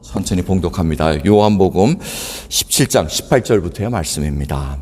천천히 봉독합니다. 요한복음 17장 18절부터의 말씀입니다.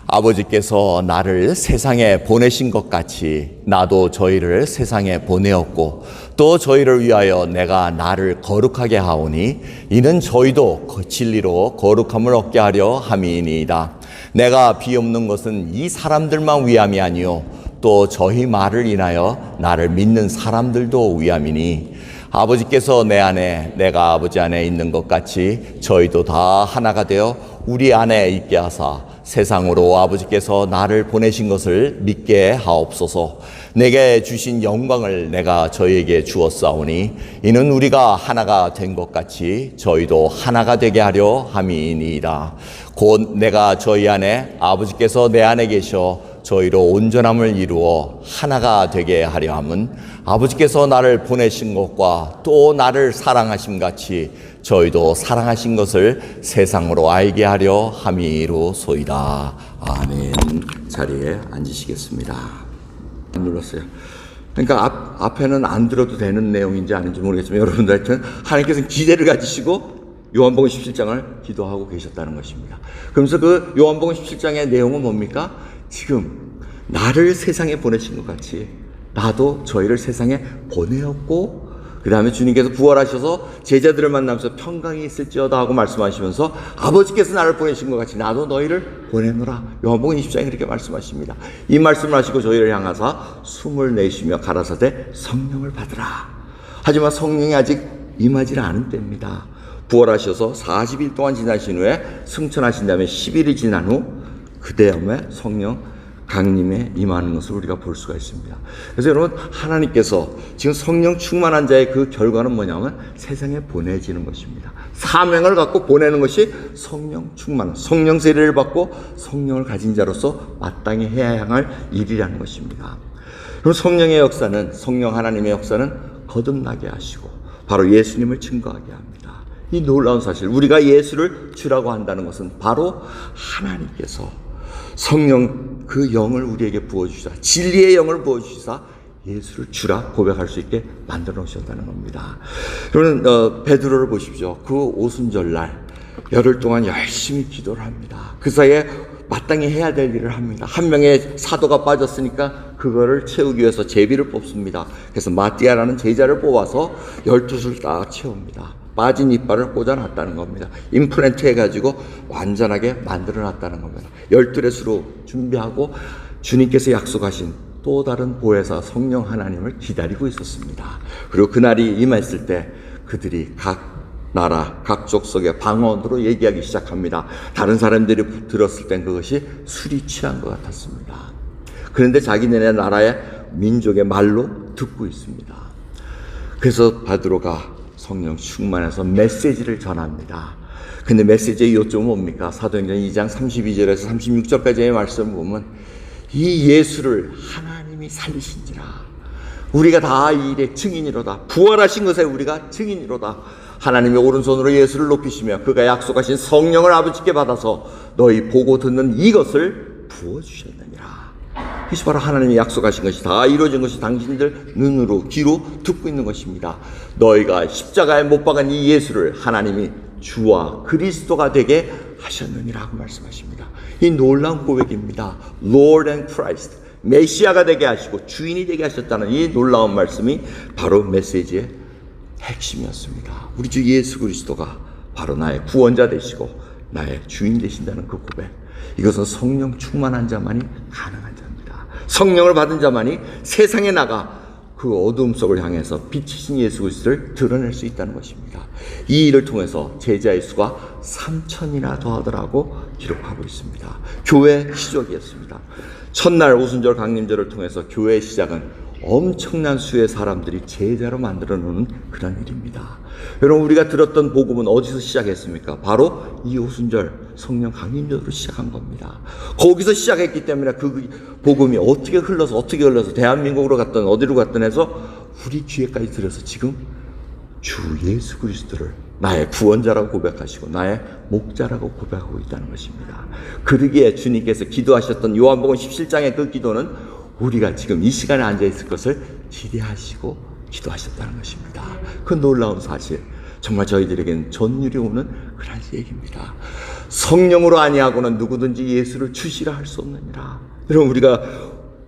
아버지께서 나를 세상에 보내신 것 같이 나도 저희를 세상에 보내었고 또 저희를 위하여 내가 나를 거룩하게 하오니 이는 저희도 진리로 거룩함을 얻게 하려 함이니이다. 내가 비옵는 것은 이 사람들만 위함이 아니요 또 저희 말을 인하여 나를 믿는 사람들도 위함이니 아버지께서 내 안에 내가 아버지 안에 있는 것 같이 저희도 다 하나가 되어 우리 안에 있게 하사 세상으로 아버지께서 나를 보내신 것을 믿게 하옵소서. 내게 주신 영광을 내가 저희에게 주었사오니 이는 우리가 하나가 된 것 같이 저희도 하나가 되게 하려 함이니이다. 곧 내가 저희 안에 아버지께서 내 안에 계셔 저희로 온전함을 이루어 하나가 되게 하려 함은 아버지께서 나를 보내신 것과 또 나를 사랑하심 같이 저희도 사랑하신 것을 세상으로 알게 하려 함이로소이다. 아멘. 자리에 앉으시겠습니다. 안 눌렀어요. 그러니까 앞에는 안 들어도 되는 내용인지 아닌지 모르겠지만 여러분들 하여튼 하나님께서는 기대를 가지시고 요한복음 17장을 기도하고 계셨다는 것입니다. 그러면서 그 요한복음 17장의 내용은 뭡니까? 지금 나를 세상에 보내신 것 같이 나도 저희를 세상에 보내었고 그 다음에 주님께서 부활하셔서 제자들을 만나면서 평강이 있을지어다 하고 말씀하시면서 아버지께서 나를 보내신 것 같이 나도 너희를 보내노라. 요한복음 20장에 그렇게 말씀하십니다. 이 말씀을 하시고 저희를 향하사 숨을 내쉬며 가라사대 성령을 받으라. 하지만 성령이 아직 임하지 않은 때입니다. 부활하셔서 40일 동안 지나신 후에 승천하신 다음에 10일이 지난 후 그다음에 성령 강림에 임하는 것을 우리가 볼 수가 있습니다. 그래서 여러분 하나님께서 지금 성령 충만한 자의 그 결과는 뭐냐면 세상에 보내지는 것입니다. 사명을 갖고 보내는 것이 성령 충만, 성령 세례를 받고 성령을 가진 자로서 마땅히 해야 할 일이라는 것입니다. 그럼 성령의 역사는 성령 하나님의 역사는 거듭나게 하시고 바로 예수님을 증거하게 합니다. 이 놀라운 사실 우리가 예수를 주라고 한다는 것은 바로 하나님께서 성령 그 영을 우리에게 부어주시사 진리의 영을 부어주시사 예수를 주라 고백할 수 있게 만들어 놓으셨다는 겁니다. 여러분 베드로를 보십시오. 그 오순절날 열흘 동안 열심히 기도를 합니다. 그 사이에 마땅히 해야 될 일을 합니다. 한 명의 사도가 빠졌으니까 그거를 채우기 위해서 제비를 뽑습니다. 그래서 마띠아라는 제자를 뽑아서 12술 딱 채웁니다. 빠진 이빨을 꽂아놨다는 겁니다. 임플란트 해가지고 완전하게 만들어놨다는 겁니다. 12레수로 준비하고 주님께서 약속하신 또 다른 보혜사 성령 하나님을 기다리고 있었습니다. 그리고 그날이 임했을 때 그들이 각 나라, 각 족속의 방언으로 얘기하기 시작합니다. 다른 사람들이 들었을 땐 그것이 술이 취한 것 같았습니다. 그런데 자기네네 나라의 민족의 말로 듣고 있습니다. 그래서 베드로가 성령 충만해서 메시지를 전합니다. 근데 메시지의 요점은 뭡니까? 사도행전 2장 32절에서 36절까지의 말씀을 보면 이 예수를 하나님이 살리신지라 우리가 다 이 일의 증인이로다. 부활하신 것에 우리가 증인이로다. 하나님의 오른손으로 예수를 높이시며 그가 약속하신 성령을 아버지께 받아서 너희 보고 듣는 이것을 부어주셨느니라. 그것이 바로 하나님이 약속하신 것이 다 이루어진 것이 당신들 눈으로 귀로 듣고 있는 것입니다. 너희가 십자가에 못 박은 이 예수를 하나님이 주와 그리스도가 되게 하셨느니라 하고 말씀하십니다. 이 놀라운 고백입니다. Lord and Christ, 메시아가 되게 하시고 주인이 되게 하셨다는 이 놀라운 말씀이 바로 메시지의 핵심이었습니다. 우리 주 예수 그리스도가 바로 나의 구원자 되시고 나의 주인 되신다는 그 고백, 이것은 성령 충만한 자만이 가능한 자입니다. 성령을 받은 자만이 세상에 나가 그 어두움 속을 향해서 빛이신 예수 그리스도를 드러낼 수 있다는 것입니다. 이 일을 통해서 제자의 수가 3,000이나 더하더라고 기록하고 있습니다. 교회 시작이었습니다. 첫날 오순절 강림절을 통해서 교회의 시작은 엄청난 수의 사람들이 제자로 만들어 놓는 그런 일입니다. 여러분 우리가 들었던 복음은 어디서 시작했습니까? 바로 이 오순절 성령 강림절으로 시작한 겁니다. 거기서 시작했기 때문에 그 복음이 어떻게 흘러서 대한민국으로 갔든 어디로 갔든 해서 우리 귀에까지 들어서 지금 주 예수 그리스도를 나의 구원자라고 고백하시고 나의 목자라고 고백하고 있다는 것입니다. 그러기에 주님께서 기도하셨던 요한복음 17장의 그 기도는 우리가 지금 이 시간에 앉아있을 것을 기대하시고 기도하셨다는 것입니다. 그 놀라운 사실, 정말 저희들에게는 전율이 오는 그런 얘기입니다. 성령으로 아니하고는 누구든지 예수를 주시라 할 수 없느니라. 여러분, 우리가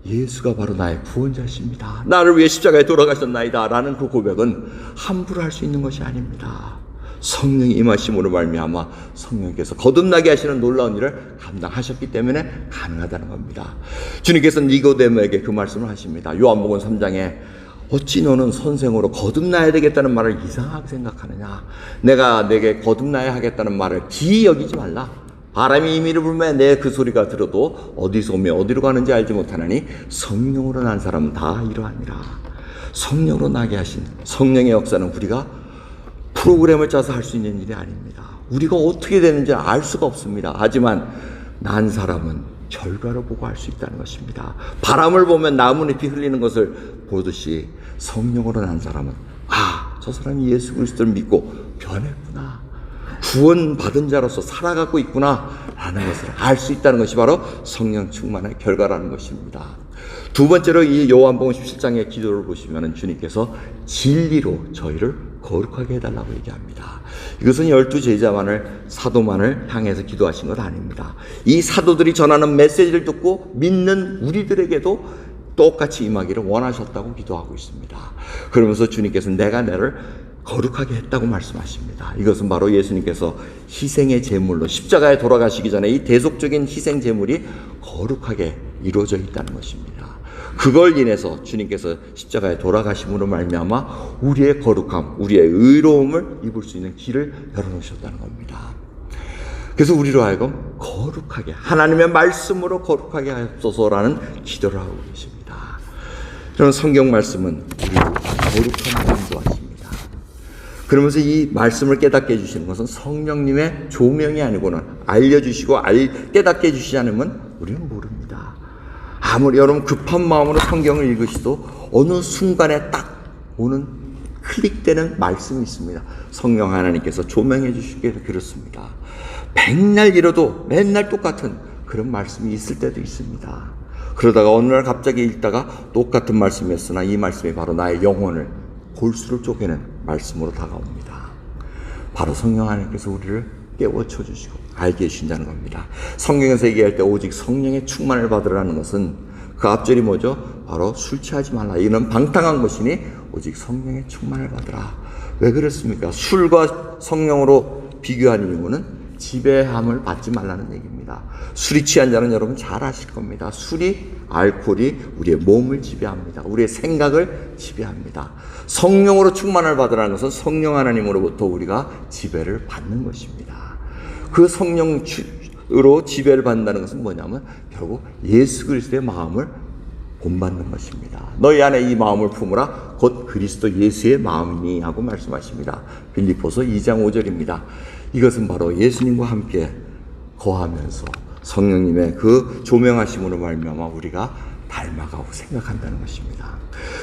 예수가 바로 나의 구원자십니다, 나를 위해 십자가에 돌아가셨나이다 라는 그 고백은 함부로 할 수 있는 것이 아닙니다. 성령이 임하심으로 말미암아 성령께서 거듭나게 하시는 놀라운 일을 감당하셨기 때문에 가능하다는 겁니다. 주님께서는 니고데모에게 그 말씀을 하십니다. 요한복음 3장에 어찌 너는 선생으로 거듭나야 되겠다는 말을 이상하게 생각하느냐. 내가 내게 거듭나야 하겠다는 말을 기이 여기지 말라. 바람이 임의를 불매 내 그 소리가 들어도 어디서 오며 어디로 가는지 알지 못하나니 성령으로 난 사람은 다 이러하니라. 성령으로 나게 하신 성령의 역사는 우리가 프로그램을 짜서 할 수 있는 일이 아닙니다. 우리가 어떻게 되는지 알 수가 없습니다. 하지만 난 사람은 결과를 보고 알 수 있다는 것입니다. 바람을 보면 나뭇잎이 흘리는 것을 보듯이 성령으로 난 사람은 저 사람이 예수 그리스도를 믿고 변했구나, 구원받은 자로서 살아가고 있구나 라는 것을 알 수 있다는 것이 바로 성령 충만의 결과라는 것입니다. 두 번째로 이 요한복음 17장의 기도를 보시면 주님께서 진리로 저희를 거룩하게 해달라고 얘기합니다. 이것은 12제자만을, 사도만을 향해서 기도하신 것 아닙니다. 이 사도들이 전하는 메시지를 듣고 믿는 우리들에게도 똑같이 임하기를 원하셨다고 기도하고 있습니다. 그러면서 주님께서는 내가 너를 거룩하게 했다고 말씀하십니다. 이것은 바로 예수님께서 희생의 제물로 십자가에 돌아가시기 전에 이 대속적인 희생 제물이 거룩하게 이루어져 있다는 것입니다. 그걸 인해서 주님께서 십자가에 돌아가심으로 말미암아 우리의 거룩함, 우리의 의로움을 입을 수 있는 길을 열어놓으셨다는 겁니다. 그래서 우리로 하여금 거룩하게, 하나님의 말씀으로 거룩하게 하옵소서라는 기도를 하고 계십니다. 저는 성경 말씀은 우리를 거룩함을 인도하십니다. 그러면서 이 말씀을 깨닫게 해주시는 것은 성령님의 조명이 아니고는 알려주시고 깨닫게 해주시지 않으면 우리는 모릅니다. 아무리 여러분 급한 마음으로 성경을 읽으시도 어느 순간에 딱 오는 클릭되는 말씀이 있습니다. 성령 하나님께서 조명해 주시기에 그렇습니다. 백날 읽어도 맨날 똑같은 그런 말씀이 있을 때도 있습니다. 그러다가 어느 날 갑자기 읽다가 똑같은 말씀이었으나 이 말씀이 바로 나의 영혼을 골수를 쪼개는 말씀으로 다가옵니다. 바로 성령 하나님께서 우리를 깨우쳐 주시고 알게 해주신다는 겁니다. 성경에서 얘기할 때 오직 성령의 충만을 받으라는 것은 그 앞절이 뭐죠? 바로 술 취하지 말라. 이는 방탕한 것이니 오직 성령의 충만을 받으라. 왜 그렇습니까? 술과 성령으로 비교한 이유는 지배함을 받지 말라는 얘기입니다. 술이 취한 자는 여러분 잘 아실 겁니다. 알코올이 우리의 몸을 지배합니다. 우리의 생각을 지배합니다. 성령으로 충만을 받으라는 것은 성령 하나님으로부터 우리가 지배를 받는 것입니다. 그 성령으로 지배를 받는다는 것은 뭐냐면 결국 예수 그리스도의 마음을 본받는 것입니다. 너희 안에 이 마음을 품으라 곧 그리스도 예수의 마음이니 하고 말씀하십니다. 빌립보서 2장 5절입니다. 이것은 바로 예수님과 함께 거하면서 성령님의 그 조명하심으로 말미암아 우리가 닮아가고 생각한다는 것입니다.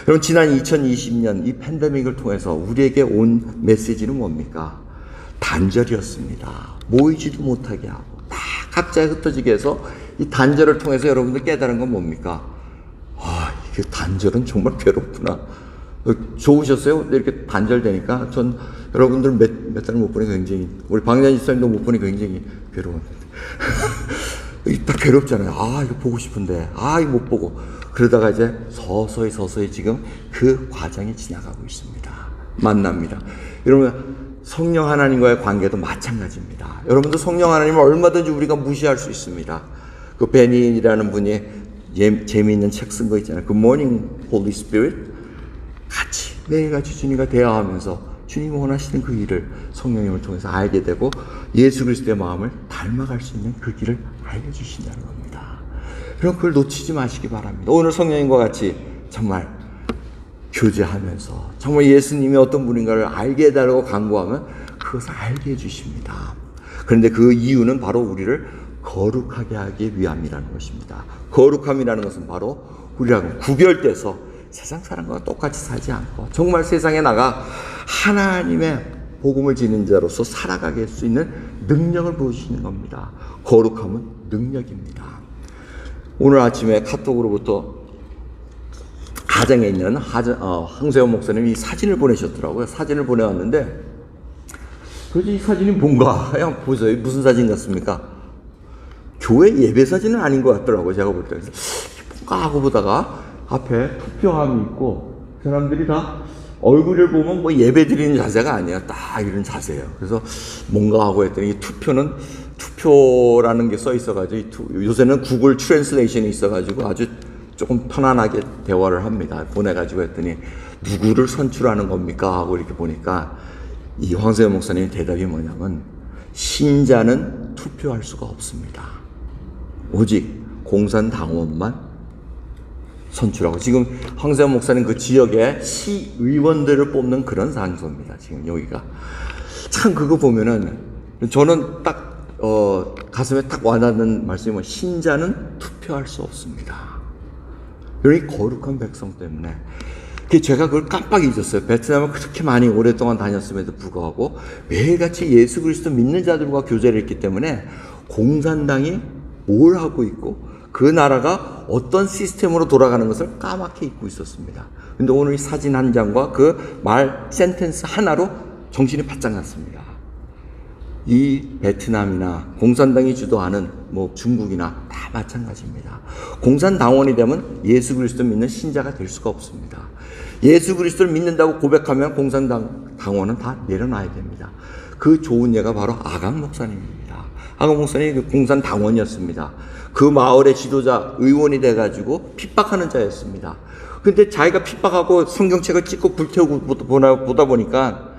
여러분, 지난 2020년 이 팬데믹을 통해서 우리에게 온 메시지는 뭡니까? 단절이었습니다. 모이지도 못하게 하고 다 각자 흩어지게 해서 이 단절을 통해서 여러분들 깨달은 건 뭡니까? 이게 단절은 정말 괴롭구나. 좋으셨어요? 이렇게 단절되니까 전 여러분들 몇 달 못 보니까 굉장히, 우리 박찬희 집사님도 못 보니까 굉장히 괴로웠는데 딱 괴롭잖아요. 이거 보고 싶은데 이거 못 보고. 그러다가 이제 서서히 지금 그 과정이 지나가고 있습니다. 만납니다. 여러분, 성령 하나님과의 관계도 마찬가지입니다. 여러분도 성령 하나님을 얼마든지 우리가 무시할 수 있습니다. 그 베니라는 분이 재미있는 책 쓴 거 있잖아요. 그 Morning Holy Spirit. 같이 매일같이 주님과 대화하면서 주님이 원하시는 그 일을 성령님을 통해서 알게 되고 예수 그리스도의 마음을 닮아갈 수 있는 그 길을 알려주신다는 겁니다. 그럼 그걸 놓치지 마시기 바랍니다. 오늘 성령님과 같이 정말 교제하면서 정말 예수님이 어떤 분인가를 알게 해달라고 간구하면 그것을 알게 해주십니다. 그런데 그 이유는 바로 우리를 거룩하게 하기 위함이라는 것입니다. 거룩함이라는 것은 바로 우리하고 구별돼서 세상 사람과 똑같이 살지 않고 정말 세상에 나가 하나님의 복음을 지닌 자로서 살아가게 할 수 있는 능력을 보여주시는 겁니다. 거룩함은 능력입니다. 오늘 아침에 카톡으로부터 가정에 있는 황세원 목사님이 사진을 보내셨더라고요. 사진을 보내왔는데 그래서 이 사진이 뭔가, 그냥 보세요. 무슨 사진 같습니까? 교회 예배 사진은 아닌 것 같더라고요. 제가 볼 때. 그래서 뭔가 하고 보다가 앞에 투표함이 있고, 사람들이 다 얼굴을 보면 뭐 예배 드리는 자세가 아니에요. 딱 이런 자세예요. 그래서 뭔가 하고 했더니 이 투표라는 게 써 있어가지고, 요새는 구글 트랜슬레이션이 있어가지고 아주 조금 편안하게 대화를 합니다. 보내가지고 했더니 누구를 선출하는 겁니까? 하고 이렇게 보니까 이 황세현 목사님의 대답이 뭐냐면, 신자는 투표할 수가 없습니다. 오직 공산당원만 선출하고, 지금 황세현 목사님 그 지역의 시의원들을 뽑는 그런 장소입니다. 지금 여기가. 참 그거 보면은 저는 딱 가슴에 딱 와닿는 말씀이 뭐, 신자는 투표할 수 없습니다. 이 거룩한 백성 때문에. 제가 그걸 깜빡 잊었어요. 베트남을 그렇게 많이 오랫동안 다녔음에도 불구하고 매일같이 예수 그리스도 믿는 자들과 교제를 했기 때문에 공산당이 뭘 하고 있고 그 나라가 어떤 시스템으로 돌아가는 것을 까맣게 잊고 있었습니다. 근데 오늘 이 사진 한 장과 그 말 센텐스 하나로 정신이 바짝 났습니다. 이 베트남이나 공산당이 주도하는 뭐 중국이나 다 마찬가지입니다. 공산당원이 되면 예수 그리스도 믿는 신자가 될 수가 없습니다. 예수 그리스도를 믿는다고 고백하면 공산당원은 다 내려놔야 됩니다. 그 좋은 예가 바로 아강 목사님입니다. 아강 목사님이 그 공산당원이었습니다. 그 마을의 지도자 의원이 돼가지고 핍박하는 자였습니다. 근데 자기가 핍박하고 성경책을 찍고 불태우고 보다 보니까,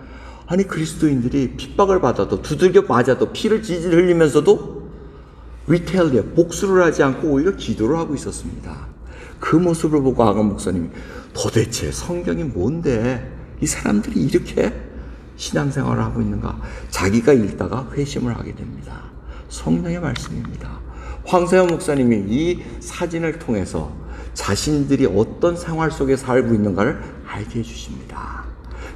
아니 그리스도인들이 핍박을 받아도 두들겨 맞아도 피를 질질 흘리면서도 리텔리아 복수를 하지 않고 오히려 기도를 하고 있었습니다. 그 모습을 보고 아간 목사님이 도대체 성경이 뭔데 이 사람들이 이렇게 신앙생활을 하고 있는가, 자기가 읽다가 회심을 하게 됩니다. 성령의 말씀입니다. 황세현 목사님이 이 사진을 통해서 자신들이 어떤 생활 속에 살고 있는가를 알게 해주십니다.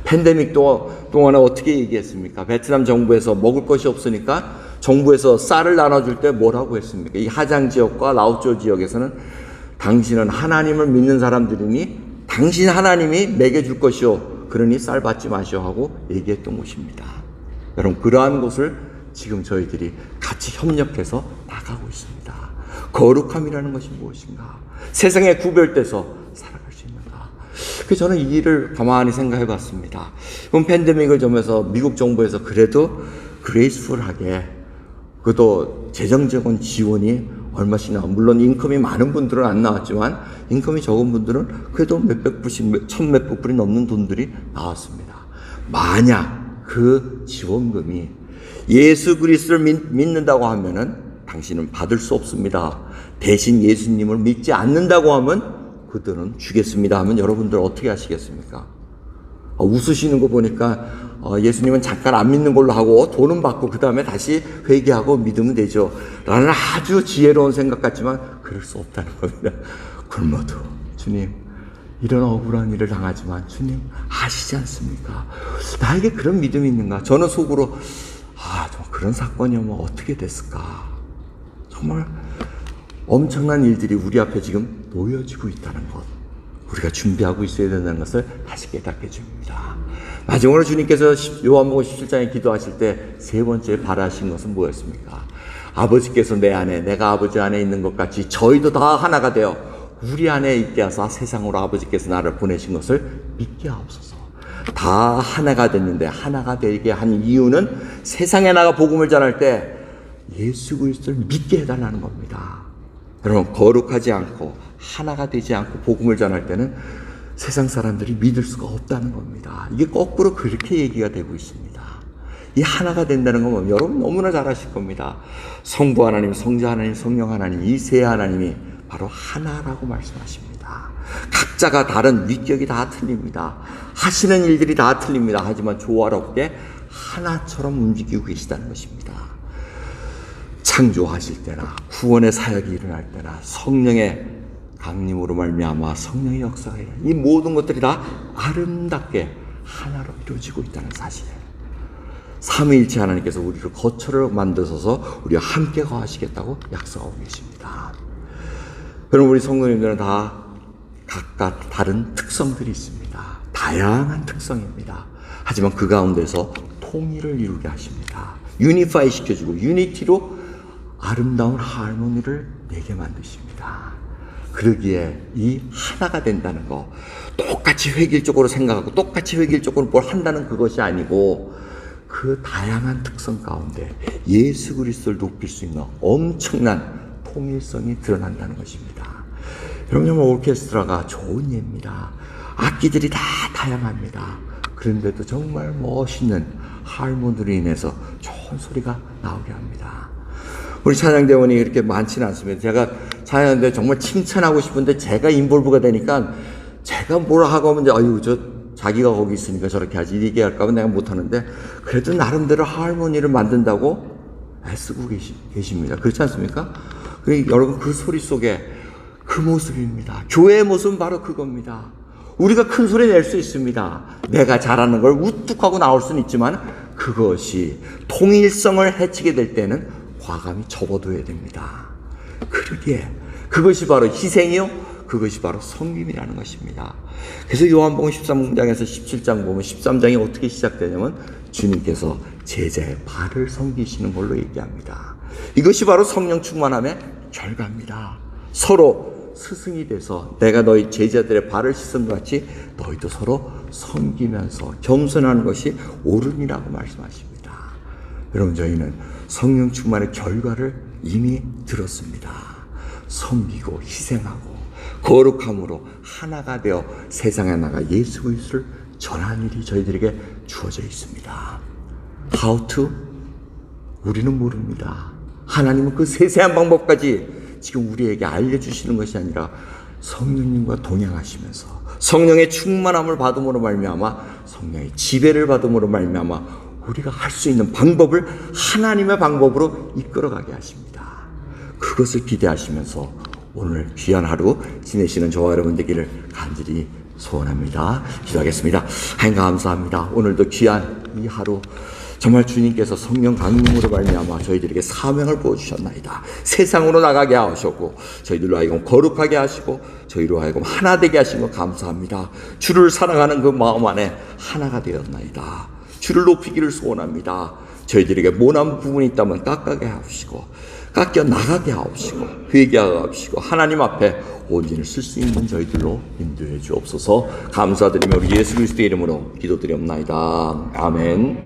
팬데믹 동안에 어떻게 얘기했습니까? 베트남 정부에서 먹을 것이 없으니까 정부에서 쌀을 나눠줄 때 뭐라고 했습니까? 이 하장 지역과 라오쩌 지역에서는 당신은 하나님을 믿는 사람들이니 당신 하나님이 먹여줄 것이요, 그러니 쌀 받지 마시오 하고 얘기했던 곳입니다. 여러분, 그러한 곳을 지금 저희들이 같이 협력해서 나가고 있습니다. 거룩함이라는 것이 무엇인가? 세상에 구별돼서 살아갈 수 있는가? 그래서 저는 이 일을 가만히 생각해 봤습니다. 이번 팬데믹을 점에서 미국 정부에서 그래도 그레이스풀하게, 그것도 재정적인 지원이 얼마씩나, 물론 인컴이 많은 분들은 안 나왔지만 인컴이 적은 분들은 그래도 몇백 불씩, 천몇백 불이 넘는 돈들이 나왔습니다. 만약 그 지원금이 예수 그리스도를 믿는다고 하면은 당신은 받을 수 없습니다. 대신 예수님을 믿지 않는다고 하면 그들은 주겠습니다 하면 여러분들 어떻게 하시겠습니까? 웃으시는 거 보니까 예수님은 잠깐 안 믿는 걸로 하고 돈은 받고 그 다음에 다시 회개하고 믿으면 되죠 라는 아주 지혜로운 생각 같지만 그럴 수 없다는 겁니다. 굶어도 주님, 이런 억울한 일을 당하지만 주님 아시지 않습니까? 나에게 그런 믿음이 있는가? 저는 속으로 정말 그런 사건이 오면 어떻게 됐을까? 정말 엄청난 일들이 우리 앞에 지금 놓여지고 있다는 것, 우리가 준비하고 있어야 된다는 것을 다시 깨닫게 줍니다. 마지막으로 주님께서 요한복음 17장에 기도하실 때 세 번째 바라신 것은 뭐였습니까? 아버지께서 내 안에, 내가 아버지 안에 있는 것 같이 저희도 다 하나가 되어 우리 안에 있게 하사 세상으로 아버지께서 나를 보내신 것을 믿게 하옵소서. 다 하나가 됐는데 하나가 되게 한 이유는 세상에 나가 복음을 전할 때 예수 그리스도를 믿게 해달라는 겁니다. 여러분, 거룩하지 않고 하나가 되지 않고 복음을 전할 때는 세상 사람들이 믿을 수가 없다는 겁니다. 이게 거꾸로 그렇게 얘기가 되고 있습니다. 이 하나가 된다는 건 여러분 너무나 잘 아실 겁니다. 성부 하나님, 성자 하나님, 성령 하나님, 이 세 하나님이 바로 하나라고 말씀하십니다. 각자가 다른 위격이 다 틀립니다. 하시는 일들이 다 틀립니다. 하지만 조화롭게 하나처럼 움직이고 계시다는 것입니다. 창조하실 때나 구원의 사역이 일어날 때나 성령의 강림으로 말미암아 성령의 역사가 일어나, 이 모든 것들이 다 아름답게 하나로 이루어지고 있다는 사실. 삼위일체 하나님께서 우리를 거처를 만드셔서 우리와 함께 거하시겠다고 약속하고 계십니다. 여러분, 우리 성도님들은 다 각각 다른 특성들이 있습니다. 다양한 특성입니다. 하지만 그 가운데서 통일을 이루게 하십니다. 유니파이 시켜주고 유니티로 아름다운 하모니를 내게 만드십니다. 그러기에 이 하나가 된다는 거, 똑같이 획일적으로 생각하고 똑같이 획일적으로 뭘 한다는 그것이 아니고 그 다양한 특성 가운데 예수 그리스도를 높일 수 있는 엄청난 통일성이 드러난다는 것입니다. 여러분, 정말 오케스트라가 좋은 예입니다. 악기들이 다 다양합니다. 그런데도 정말 멋있는 하모니로 인해서 좋은 소리가 나오게 합니다. 우리 찬양대원이 이렇게 많지는 않습니다. 제가 찬양대 정말 칭찬하고 싶은데 제가 인볼브가 되니까 제가 뭘 하고 하면 아유, 자기가 거기 있으니까 저렇게 하지, 이게 할까 하면 내가 못하는데, 그래도 나름대로 하모니를 만든다고 애쓰고 계십니다. 그렇지 않습니까? 여러분, 그 소리 속에 그 모습입니다. 교회의 모습은 바로 그겁니다. 우리가 큰 소리 낼 수 있습니다. 내가 잘하는 걸 우뚝하고 나올 수는 있지만 그것이 통일성을 해치게 될 때는 과감히 접어둬야 됩니다. 그러기에 그것이 바로 희생이요, 그것이 바로 섬김이라는 것입니다. 그래서 요한복음 13장에서 17장 보면 13장이 어떻게 시작되냐면 주님께서 제자의 발을 섬기시는 걸로 얘기합니다. 이것이 바로 성령 충만함의 결과입니다. 서로 스승이 돼서 내가 너희 제자들의 발을 씻은 것 같이 너희도 서로 섬기면서 겸손하는 것이 옳으니라고 말씀하십니다. 여러분, 저희는 성령 충만의 결과를 이미 들었습니다. 섬기고 희생하고 거룩함으로 하나가 되어 세상에 나가 예수 그리스도를 전하는 일이 저희들에게 주어져 있습니다. How to? 우리는 모릅니다. 하나님은 그 세세한 방법까지 지금 우리에게 알려주시는 것이 아니라 성령님과 동행하시면서 성령의 충만함을 받음으로 말미암아 성령의 지배를 받음으로 말미암아 우리가 할 수 있는 방법을 하나님의 방법으로 이끌어가게 하십니다. 그것을 기대하시면서 오늘 귀한 하루 지내시는 저와 여러분 되기를 간절히 소원합니다. 기도하겠습니다. 하나님 감사합니다. 오늘도 귀한 이 하루 정말 주님께서 성령 강림으로 말미암아 저희들에게 사명을 부어주셨나이다. 세상으로 나가게 하셨고 저희들로 하여금 거룩하게 하시고 저희로 하여금 하나 되게 하신 것 감사합니다. 주를 사랑하는 그 마음 안에 하나가 되었나이다. 주를 높이기를 소원합니다. 저희들에게 모난 부분이 있다면 깎게 하시고 깎여 나가게 하옵시고 회개하게 하옵시고 하나님 앞에 온전히 쓸 수 있는 저희들로 인도해 주옵소서. 감사드리며 우리 예수 그리스도의 이름으로 기도드리옵나이다. 아멘.